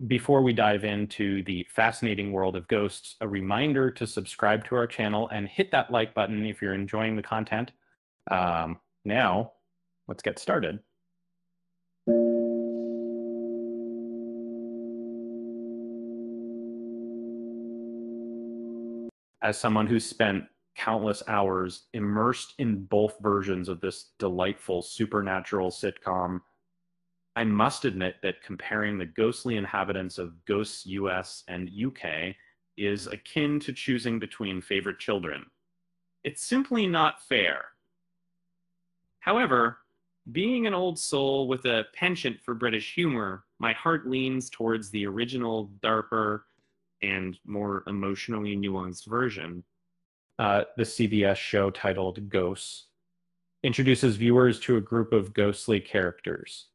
Before we dive into the fascinating world of ghosts, a reminder to subscribe to our channel and hit that like button if you're enjoying the content. Now, let's get started. As someone who's spent countless hours immersed in both versions of this delightful supernatural sitcom, I must admit that comparing the ghostly inhabitants of Ghosts US and UK is akin to choosing between favorite children. It's simply not fair. However, being an old soul with a penchant for British humor, my heart leans towards the original, darker, and more emotionally nuanced version. The CBS show titled Ghosts introduces viewers to a group of ghostly characters,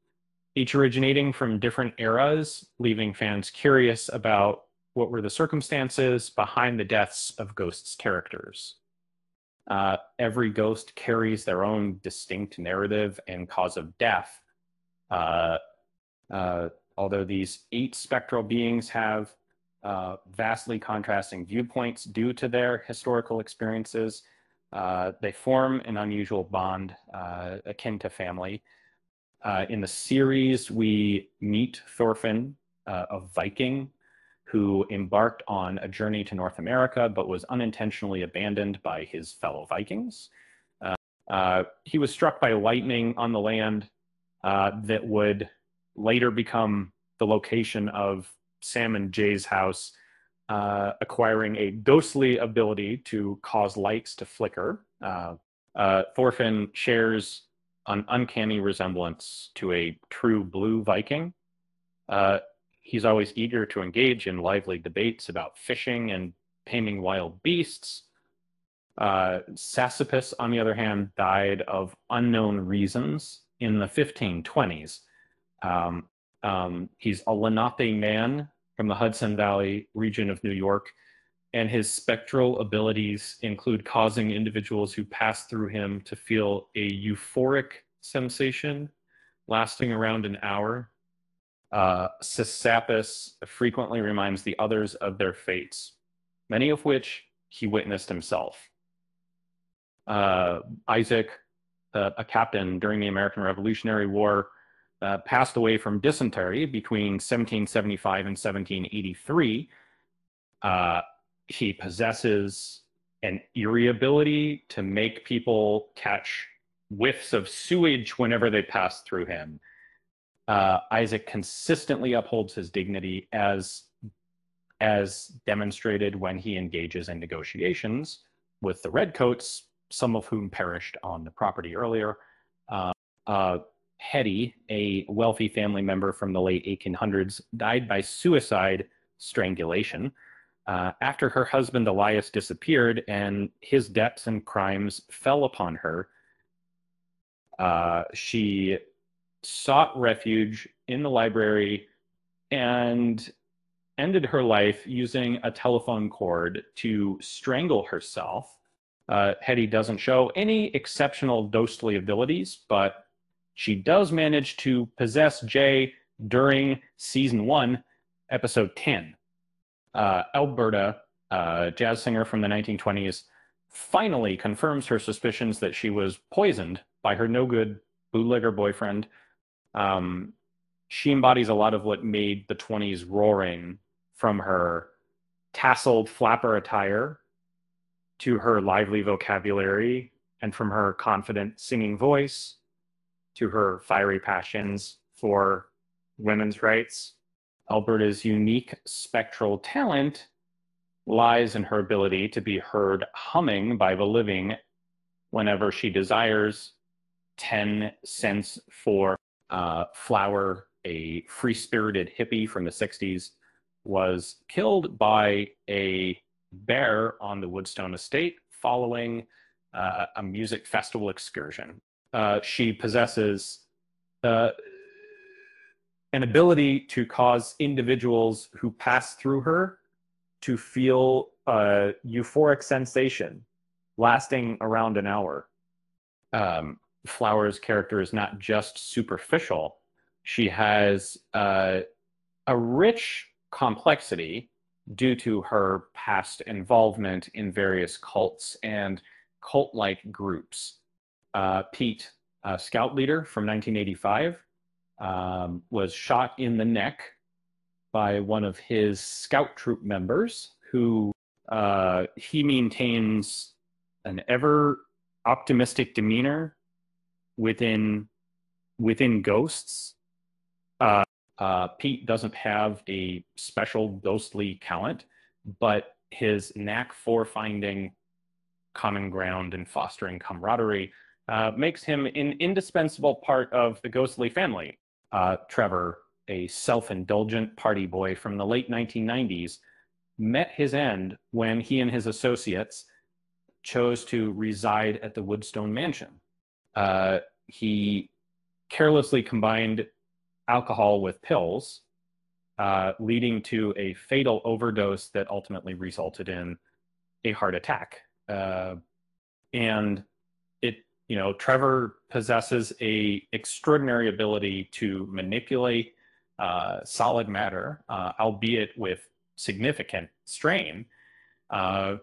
each originating from different eras, leaving fans curious about what were the circumstances behind the deaths of Ghosts' characters. Every ghost carries their own distinct narrative and cause of death. Uh, Although these 8 spectral beings have vastly contrasting viewpoints due to their historical experiences, they form an unusual bond akin to family. In the series, we meet Thorfinn, a Viking who embarked on a journey to North America but was unintentionally abandoned by his fellow Vikings. He was struck by lightning on the land that would later become the location of Sam and Jay's house, acquiring a ghostly ability to cause lights to flicker. Thorfinn shares an uncanny resemblance to a true blue Viking. He's always eager to engage in lively debates about fishing and taming wild beasts. Sassapus, on the other hand, died of unknown reasons in the 1520s. He's a Lenape man from the Hudson Valley region of New York, and his spectral abilities include causing individuals who pass through him to feel a euphoric sensation lasting around an hour. Sassapus frequently reminds the others of their fates, many of which he witnessed himself. Isaac, a captain during the American Revolutionary War, passed away from dysentery between 1775 and 1783. He possesses an eerie ability to make people catch whiffs of sewage whenever they pass through him. Isaac consistently upholds his dignity as demonstrated when he engages in negotiations with the Redcoats, some of whom perished on the property earlier. Hetty, a wealthy family member from the late 1800s, died by suicide strangulation after her husband Elias disappeared and his debts and crimes fell upon her. She sought refuge in the library and ended her life using a telephone cord to strangle herself. Hetty doesn't show any exceptional ghostly abilities, but she does manage to possess Jay during season 1, episode 10. Alberta, a jazz singer from the 1920s, finally confirms her suspicions that she was poisoned by her no-good bootlegger boyfriend. She embodies a lot of what made the 20s roaring, from her tasseled flapper attire to her lively vocabulary, and from her confident singing voice to her fiery passions for women's rights. Alberta's unique spectral talent lies in her ability to be heard humming by the living whenever she desires. 10 cents for Flower, a free-spirited hippie from the 60s, was killed by a bear on the Woodstone estate following a music festival excursion. She possesses an ability to cause individuals who pass through her to feel a euphoric sensation lasting around an hour. Flower's character is not just superficial. She has a rich complexity due to her past involvement in various cults and cult-like groups. Pete, a scout leader from 1985, was shot in the neck by one of his scout troop members who he maintains an ever optimistic demeanor within ghosts. Pete doesn't have a special ghostly talent, but his knack for finding common ground and fostering camaraderie makes him an indispensable part of the ghostly family. Trevor, a self-indulgent party boy from the late 1990s, met his end when he and his associates chose to reside at the Woodstone Mansion. He carelessly combined alcohol with pills, leading to a fatal overdose that ultimately resulted in a heart attack. And Trevor possesses a extraordinary ability to manipulate solid matter, albeit with significant strain, and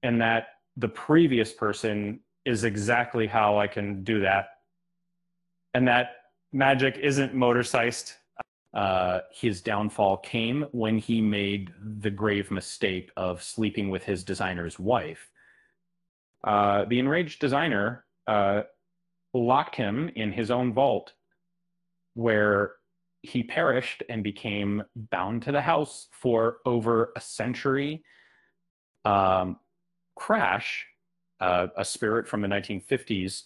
that the previous person is exactly how I can do that. And that magic isn't motor-sized. His downfall came when he made the grave mistake of sleeping with his designer's wife. The enraged designer locked him in his own vault, where he perished and became bound to the house for over a century. Crash, a spirit from the 1950s,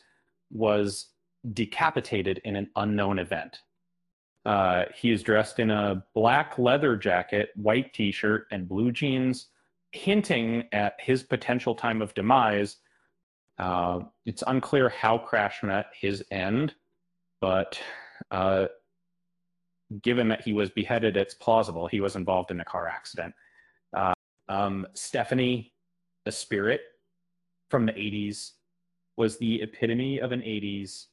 was decapitated in an unknown event. He is dressed in a black leather jacket, white t-shirt, and blue jeans, hinting at his potential time of demise. It's unclear how Crash met his end, but given that he was beheaded, it's plausible he was involved in a car accident. Stephanie, the spirit from the 80s, was the epitome of an 80s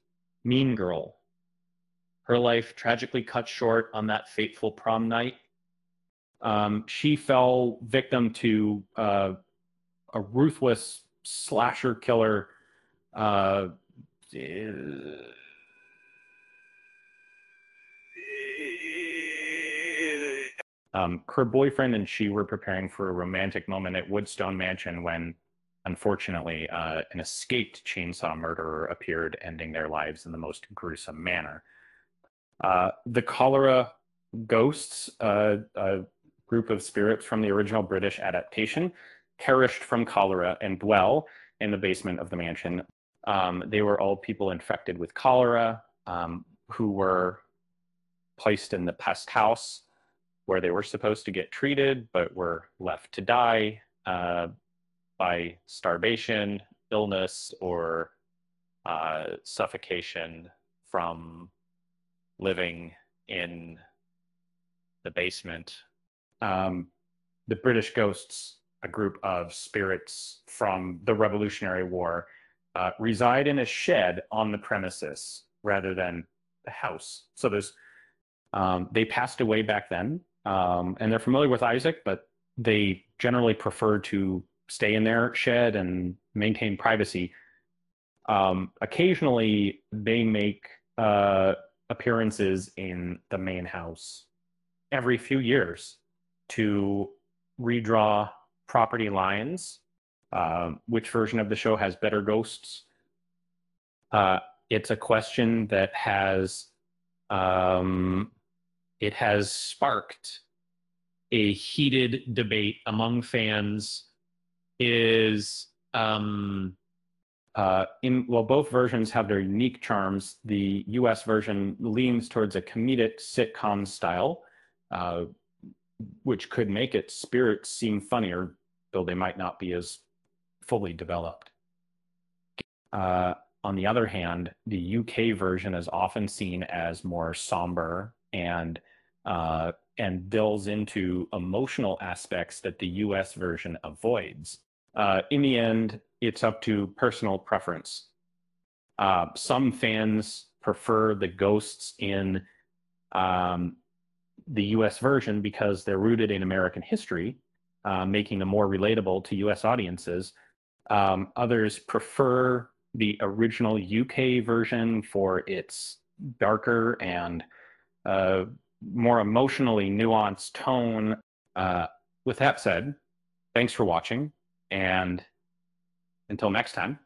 mean girl. Her life tragically cut short on that fateful prom night. She fell victim to a ruthless slasher killer. Her boyfriend and she were preparing for a romantic moment at Woodstone Mansion when, unfortunately, an escaped chainsaw murderer appeared, ending their lives in the most gruesome manner. The Cholera Ghosts, a group of spirits from the original British adaptation, perished from cholera and dwell in the basement of the mansion. They were all people infected with cholera who were placed in the pest house where they were supposed to get treated, but were left to die by starvation, illness, or suffocation from living in the basement. The British Ghosts, a group of spirits from the Revolutionary War, reside in a shed on the premises rather than the house. So they passed away back then, and they're familiar with Isaac, but they generally prefer to stay in their shed and maintain privacy. Occasionally, they make appearances in the main house every few years to redraw property lines. Which version of the show has better ghosts? It's a question that has sparked a heated debate among fans. While both versions have their unique charms, the US version leans towards a comedic sitcom style, which could make its spirits seem funnier, though they might not be as fully developed. On the other hand, the UK version is often seen as more somber and delves into emotional aspects that the US version avoids. In the end, it's up to personal preference. Some fans prefer the ghosts in the US version because they're rooted in American history, making them more relatable to US audiences. Others prefer the original UK version for its darker and more emotionally nuanced tone. With that said, thanks for watching, and until next time.